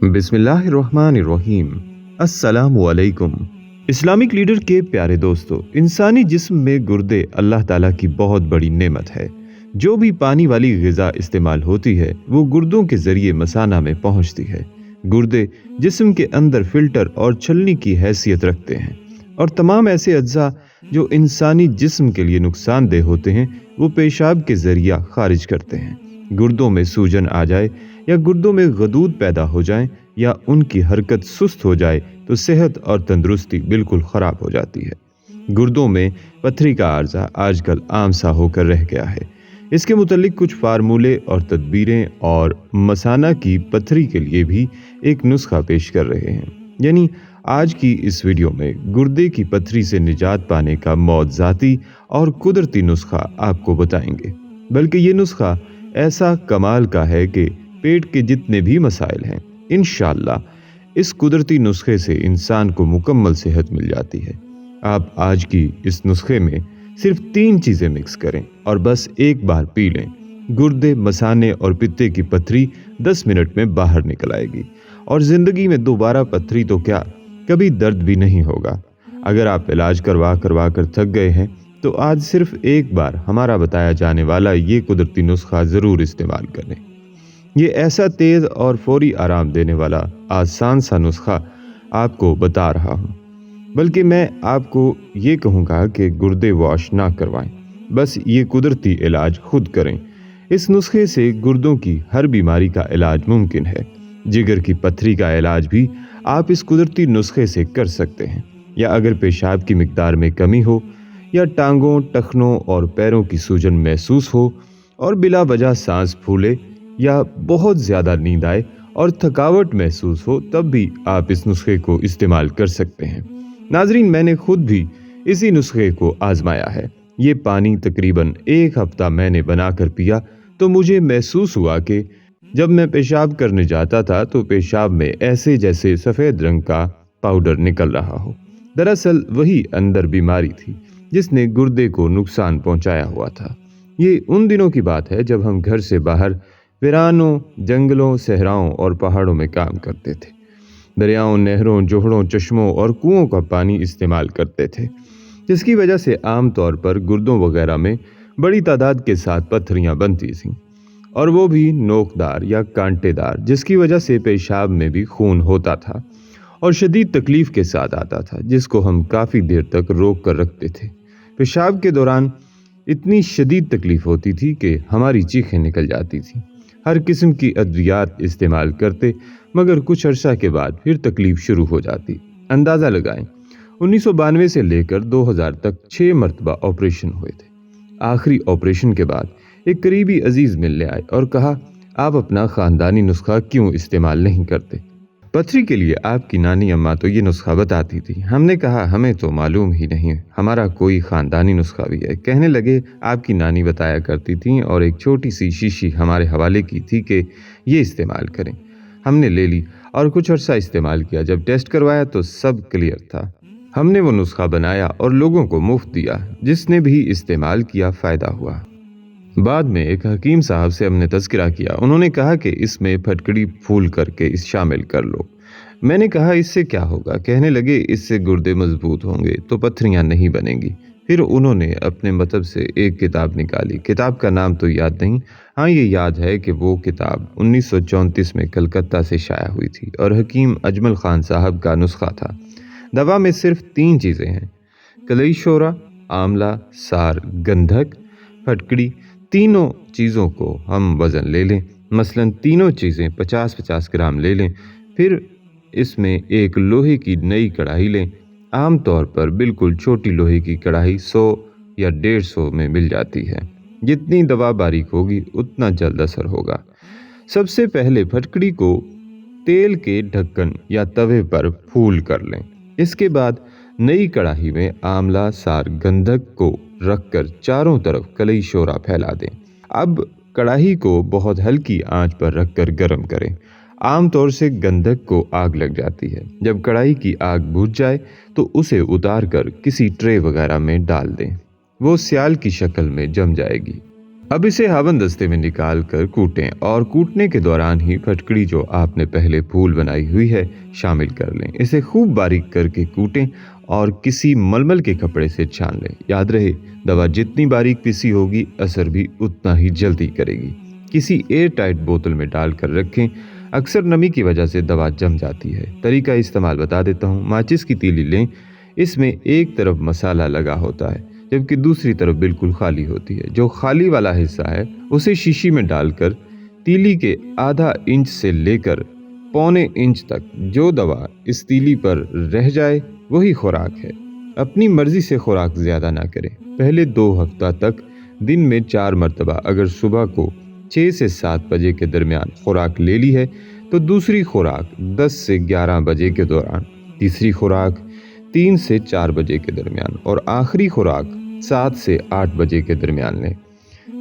बिस्मिल्लाहिर्रहमानिर्रहीम। अस्सलामुअलैकुम। Islamic leader के प्यारे दोस्तों, इंसानी जिस्म में गुर्दे अल्लाह ताला की बहुत बड़ी नेमत है। जो भी पानी वाली ग़िज़ा इस्तेमाल होती है वो गुर्दों के ज़रिए मसाना में पहुंचती है। गुर्दे जिस्म के अंदर फिल्टर और छलनी की हैसियत रखते हैं और तमाम ऐसे अज्जा जो इंसानी जिस्म के लिए नुकसानदेह होते हैं वो पेशाब के ज़रिया खारिज करते हैं। गुर्दों में सूजन आ जाए या गुर्दों में गदूद पैदा हो जाए या उनकी हरकत सुस्त हो जाए तो सेहत और तंदुरुस्ती बिल्कुल ख़राब हो जाती है। गुर्दों में पथरी का आर्जा आजकल आम सा होकर रह गया है। इसके मुतल्लिक कुछ फार्मूले और तदबीरें और मसाना की पथरी के लिए भी एक नुस्खा पेश कर रहे हैं। यानी आज की इस वीडियो में गुर्दे की पथरी से निजात पाने का मौज़ाती और कुदरती नुस्खा आपको बताएंगे। बल्कि ये नुस्खा ऐसा कमाल का है कि पेट के जितने भी मसाइल हैं इंशाअल्लाह इस कुदरती नुस्खे से इंसान को मुकम्मल सेहत मिल जाती है। आप आज की इस नुस्खे में सिर्फ 3 चीज़ें मिक्स करें और बस एक बार पी लें। गुर्दे, मसाने और पित्ते की पथरी 10 मिनट में बाहर निकल आएगी और ज़िंदगी में दोबारा पथरी तो क्या, कभी दर्द भी नहीं होगा। अगर आप इलाज करवा कर थक गए हैं तो आज सिर्फ एक बार हमारा बताया जाने वाला ये कुदरती नुस्खा ज़रूर इस्तेमाल करें। ये ऐसा तेज़ और फौरी आराम देने वाला आसान सा नुस्खा आपको बता रहा हूँ। बल्कि मैं आपको ये कहूँगा कि गुर्दे वॉश ना करवाएं, बस ये कुदरती इलाज खुद करें। इस नुस्खे से गुर्दों की हर बीमारी का इलाज मुमकिन है। जिगर की पथरी का इलाज भी आप इस कुदरती नुस्खे से कर सकते हैं। या अगर पेशाब की मिकदार में कमी हो या टांगों, टखनों और पैरों की सूजन महसूस हो और बिला वजह सांस फूले या बहुत ज़्यादा नींद आए और थकावट महसूस हो, तब भी आप इस नुस्खे को इस्तेमाल कर सकते हैं। नाजरीन, मैंने खुद भी इसी नुस्खे को आजमाया है। ये पानी तकरीबन 1 हफ्ता मैंने बनाकर पिया तो मुझे महसूस हुआ कि जब मैं पेशाब करने जाता था तो पेशाब में ऐसे जैसे सफ़ेद रंग का पाउडर निकल रहा हो। दरअसल वही अंदर बीमारी थी जिसने गुर्दे को नुकसान पहुंचाया हुआ था। ये उन दिनों की बात है जब हम घर से बाहर वीरानों, जंगलों, सहराओं और पहाड़ों में काम करते थे। दरियाओं, नहरों, जोहड़ों, चश्मों और कुओं का पानी इस्तेमाल करते थे, जिसकी वजह से आम तौर पर गुर्दों वगैरह में बड़ी तादाद के साथ पथरियां बनती थीं और वो भी नोकदार या कांटेदार, जिसकी वजह से पेशाब में भी खून होता था और शदीद तकलीफ़ के साथ आता था, जिसको हम काफ़ी देर तक रोक कर रखते थे। पेशाब के दौरान इतनी शदीद तकलीफ़ होती थी कि हमारी चीखें निकल जाती थीं। हर किस्म की अद्वियात इस्तेमाल करते, मगर कुछ अरसा के बाद फिर तकलीफ़ शुरू हो जाती। अंदाज़ा लगाएं, 1992 से लेकर 2000 तक 6 मरतबा ऑपरेशन हुए थे। आखिरी ऑपरेशन के बाद एक करीबी अजीज़ मिलने आए और कहा, आप अपना ख़ानदानी नुस्खा क्यों इस्तेमाल नहीं करते? पथरी के लिए आपकी नानी अम्मा तो ये नुस्खा बताती थी। हमने कहा, हमें तो मालूम ही नहीं, हमारा कोई ख़ानदानी नुस्खा भी है। कहने लगे, आपकी नानी बताया करती थी और एक छोटी सी शीशी हमारे हवाले की थी कि ये इस्तेमाल करें। हमने ले ली और कुछ अर्सा इस्तेमाल किया। जब टेस्ट करवाया तो सब क्लियर था। हमने वो नुस्खा बनाया और लोगों को मुफ्त दिया। जिसने भी इस्तेमाल किया फ़ायदा हुआ। बाद में एक हकीम साहब से हमने तज़किरा किया। उन्होंने कहा कि इसमें फटकड़ी फूल करके इस शामिल कर लो। मैंने कहा, इससे क्या होगा? कहने लगे, इससे गुर्दे मजबूत होंगे तो पथरियां नहीं बनेंगी। फिर उन्होंने अपने मतलब से एक किताब निकाली। किताब का नाम तो याद नहीं, हाँ ये याद है कि वो किताब 1934 में कलकत्ता से शाया हुई थी और हकीम अजमल खान साहब का नुस्खा था। दवा में सिर्फ 3 चीज़ें हैं, कलईशोरा, आंवला, सार, गंधक, फटकड़ी। तीनों चीज़ों को हम वज़न ले लें। मसलन तीनों चीज़ें 50-50 ग्राम ले लें। फिर इसमें एक लोहे की नई कढ़ाई लें। आम तौर पर बिल्कुल छोटी लोहे की कढ़ाई 100 या 150 में मिल जाती है। जितनी दवा बारीक होगी उतना जल्द असर होगा। सबसे पहले फटकड़ी को तेल के ढक्कन या तवे पर फूल कर लें। इसके बाद नई कढ़ाई में आंवला, सार, गंधक को रखकर चारों तरफ कलईशोरा फैला दें। अब कढ़ाई को बहुत हल्की आंच पर रखकर गर्म करें। आमतौर से गंधक को आग लग जाती है। जब कढ़ाई की आग बुझ जाए तो उसे उतार कर किसी ट्रे वगैरह में डाल दें। वो स्याल की शक्ल में जम जाएगी। अब इसे हवन दस्ते में निकाल कर कूटें और कूटने के दौरान ही फटकड़ी जो आपने पहले फूल बनाई हुई है शामिल कर लें। इसे खूब बारीक करके कूटें और किसी मलमल के कपड़े से छान लें। याद रहे, दवा जितनी बारीक पिसी होगी असर भी उतना ही जल्दी करेगी। किसी एयर टाइट बोतल में डालकर रखें। अक्सर नमी की वजह से दवा जम जाती है। तरीका इस्तेमाल बता देता हूँ। माचिस की तीली लें, इसमें एक तरफ मसाला लगा होता है जबकि दूसरी तरफ बिल्कुल खाली होती है। जो खाली वाला हिस्सा है उसे शीशी में डालकर तीली के आधा इंच से लेकर पौने इंच तक जो दवा इस तीली पर रह जाए वही खुराक है। अपनी मर्जी से खुराक ज्यादा ना करें। पहले 2 हफ्ता तक दिन में 4 मरतबा अगर सुबह को 6 से 7 बजे के दरमियान खुराक ले ली है तो दूसरी खुराक 10 से 11 बजे के दौरान, तीसरी खुराक 3 से 4 बजे के दरमियान और आखिरी खुराक 7 से 8 बजे के दरमियान लें।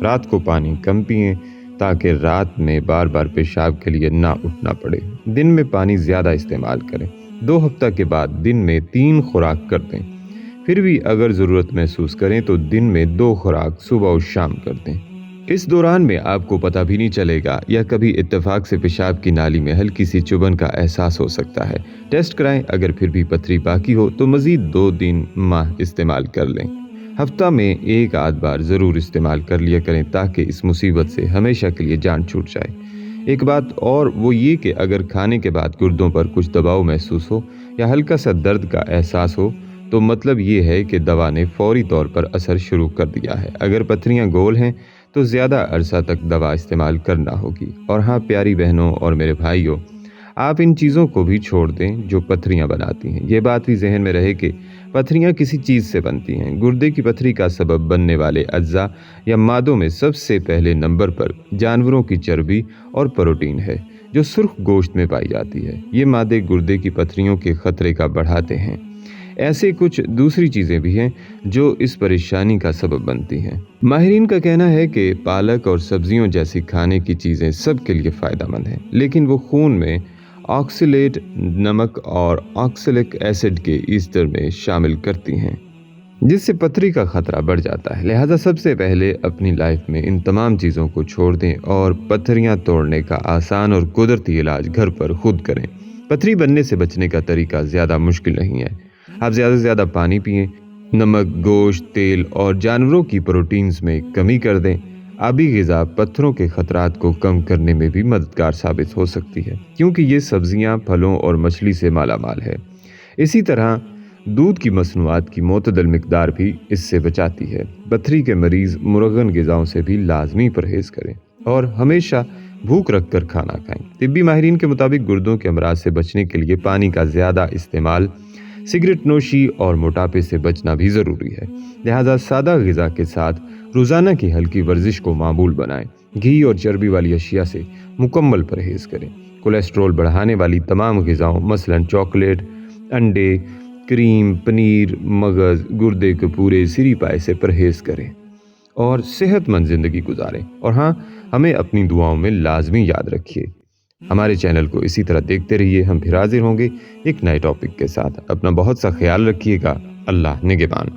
रात को पानी कम पिएं ताकि रात में बार बार पेशाब के लिए ना उठना पड़े। दिन में पानी ज़्यादा इस्तेमाल करें। 2 हफ्ता के बाद दिन में 3 खुराक कर दें। फिर भी अगर ज़रूरत महसूस करें तो दिन में 2 खुराक सुबह और शाम कर दें। इस दौरान में आपको पता भी नहीं चलेगा या कभी इत्तेफाक से पेशाब की नाली में हल्की सी चुभन का एहसास हो सकता है। टेस्ट कराएं। अगर फिर भी पथरी बाकी हो तो मज़ीद 2 दिन माह इस्तेमाल कर लें। हफ्ता में 1 आध बार ज़रूर इस्तेमाल कर लिया करें ताकि इस मुसीबत से हमेशा के लिए जान छूट जाए। एक बात और वो ये कि अगर खाने के बाद गुर्दों पर कुछ दबाव महसूस हो या हल्का सा दर्द का एहसास हो तो मतलब ये है कि दवा ने फौरी तौर पर असर शुरू कर दिया है। अगर पथरियाँ गोल हैं तो ज़्यादा अरसा तक दवा इस्तेमाल करना होगी। और हाँ प्यारी बहनों और मेरे भाइयों, आप इन चीज़ों को भी छोड़ दें जो पथरियाँ बनाती हैं। ये बात भी जहन में रहे कि पथरियाँ किसी चीज़ से बनती हैं। गुर्दे की पथरी का सबब बनने वाले अज्जा या मादों में सबसे पहले नंबर पर जानवरों की चर्बी और प्रोटीन है जो सुर्ख गोश्त में पाई जाती है। ये मादे गुर्दे की पथरियों के खतरे का बढ़ाते हैं। ऐसे कुछ दूसरी चीज़ें भी हैं जो इस परेशानी का सबब बनती हैं। माहिरीन का कहना है कि पालक और सब्जियों जैसी खाने की चीज़ें सबके लिए फ़ायदेमंद हैं, लेकिन वो खून में ऑक्सलेट नमक और ऑक्सैलिक एसिड के ईस्टर में शामिल करती हैं, जिससे पथरी का खतरा बढ़ जाता है। लिहाजा सबसे पहले अपनी लाइफ में इन तमाम चीज़ों को छोड़ दें और पथरियाँ तोड़ने का आसान और कुदरती इलाज घर पर खुद करें। पथरी बनने से बचने का तरीका ज़्यादा मुश्किल नहीं है। आप ज़्यादा से ज़्यादा पानी पिएं, नमक, गोश्त, तेल और जानवरों की प्रोटीन्स में कमी कर दें। आबी ग़िज़ा पत्थरों के खतरात को कम करने में भी मददगार साबित हो सकती है क्योंकि ये सब्जियां, फलों और मछली से मालामाल है। इसी तरह दूध की मसनूआत की मोतदल मिकदार भी इससे बचाती है। पथरी के मरीज़ मुरगन ग़िज़ाओं से भी लाजमी परहेज़ करें और हमेशा भूख रख कर खाना खाएं। तिब्बी माहिरीन के मुताबिक गुर्दों के अमराज से बचने के लिए पानी का ज़्यादा इस्तेमाल, सिगरेट नोशी और मोटापे से बचना भी ज़रूरी है। लिहाजा सादा ग़िज़ा के साथ रोज़ाना की हल्की वर्जिश को मामूल बनाएं। घी और चर्बी वाली अशिया से मुकम्मल परहेज़ करें। कोलेस्ट्रॉल बढ़ाने वाली तमाम ग़िज़ाओं मसलन चॉकलेट, अंडे, क्रीम, पनीर, मगज़, गुर्दे के पूरे सिरी पाए से परहेज़ करें और सेहतमंद ज़िंदगी गुजारें। और हाँ, हमें अपनी दुआओं में लाजमी याद रखिए। हमारे चैनल को इसी तरह देखते रहिए। हम फिर हाजिर होंगे एक नए टॉपिक के साथ। अपना बहुत सा ख्याल रखिएगा। अल्लाह निगहबान।